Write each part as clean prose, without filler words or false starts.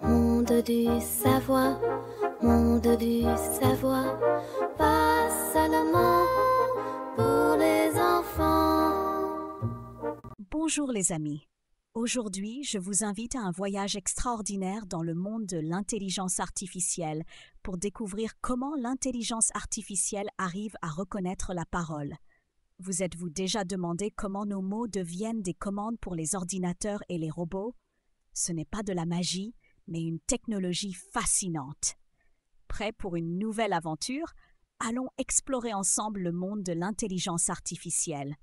Monde du savoir, monde du savoir, pas seulement pour les enfants. Bonjour les amis. Aujourd'hui, je vous invite à un voyage extraordinaire dans le monde de l'intelligence artificielle pour découvrir comment l'intelligence artificielle arrive à reconnaître la parole. Vous êtes-vous déjà demandé comment nos mots deviennent des commandes pour les ordinateurs et les robots? Ce n'est pas de la magie, mais une technologie fascinante. Prêts pour une nouvelle aventure? Allons explorer ensemble le monde de l'intelligence artificielle.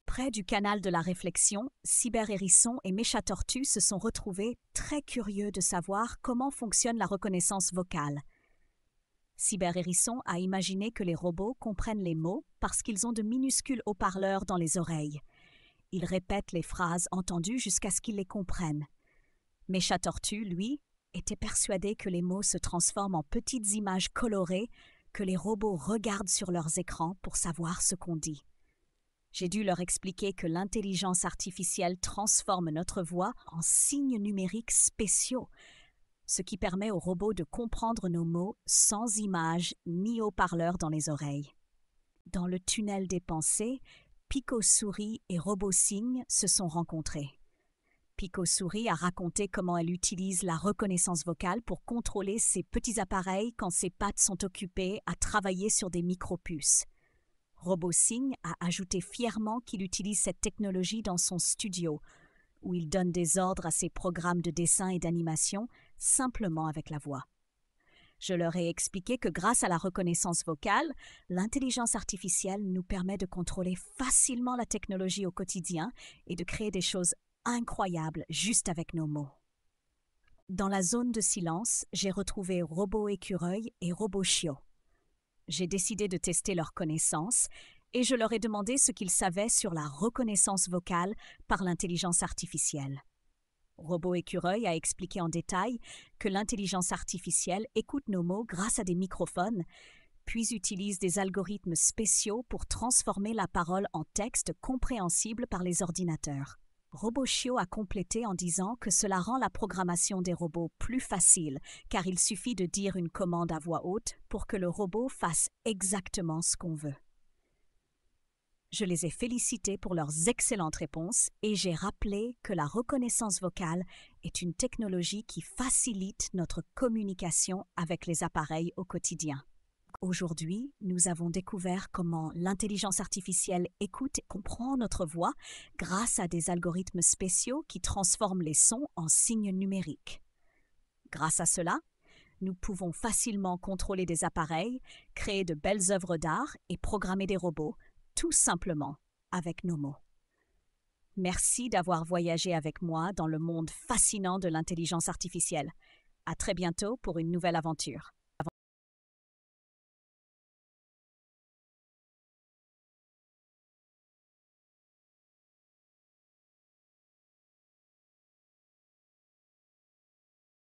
Près du canal de la réflexion, Cyber-Hérisson et Mécha-Tortue se sont retrouvés très curieux de savoir comment fonctionne la reconnaissance vocale. Cyber-Hérisson a imaginé que les robots comprennent les mots parce qu'ils ont de minuscules haut-parleurs dans les oreilles. Ils répètent les phrases entendues jusqu'à ce qu'ils les comprennent. Mécha-Tortue, lui, était persuadé que les mots se transforment en petites images colorées que les robots regardent sur leurs écrans pour savoir ce qu'on dit. J'ai dû leur expliquer que l'intelligence artificielle transforme notre voix en signes numériques spéciaux, ce qui permet aux robots de comprendre nos mots sans images ni haut-parleurs dans les oreilles. Dans le tunnel des pensées, Picosouris et RoboSign se sont rencontrés. Picosouris a raconté comment elle utilise la reconnaissance vocale pour contrôler ses petits appareils quand ses pattes sont occupées à travailler sur des micropuces. RoboSign a ajouté fièrement qu'il utilise cette technologie dans son studio, où il donne des ordres à ses programmes de dessin et d'animation simplement avec la voix. Je leur ai expliqué que grâce à la reconnaissance vocale, l'intelligence artificielle nous permet de contrôler facilement la technologie au quotidien et de créer des choses incroyables juste avec nos mots. Dans la zone de silence, j'ai retrouvé Robo-Écureuil et Robo-Chiot. J'ai décidé de tester leurs connaissances et je leur ai demandé ce qu'ils savaient sur la reconnaissance vocale par l'intelligence artificielle. Robo-Écureuil a expliqué en détail que l'intelligence artificielle écoute nos mots grâce à des microphones, puis utilise des algorithmes spéciaux pour transformer la parole en texte compréhensible par les ordinateurs. RoboChio a complété en disant que cela rend la programmation des robots plus facile, car il suffit de dire une commande à voix haute pour que le robot fasse exactement ce qu'on veut. Je les ai félicités pour leurs excellentes réponses et j'ai rappelé que la reconnaissance vocale est une technologie qui facilite notre communication avec les appareils au quotidien. Aujourd'hui, nous avons découvert comment l'intelligence artificielle écoute et comprend notre voix grâce à des algorithmes spéciaux qui transforment les sons en signes numériques. Grâce à cela, nous pouvons facilement contrôler des appareils, créer de belles œuvres d'art et programmer des robots, tout simplement avec nos mots. Merci d'avoir voyagé avec moi dans le monde fascinant de l'intelligence artificielle. À très bientôt pour une nouvelle aventure.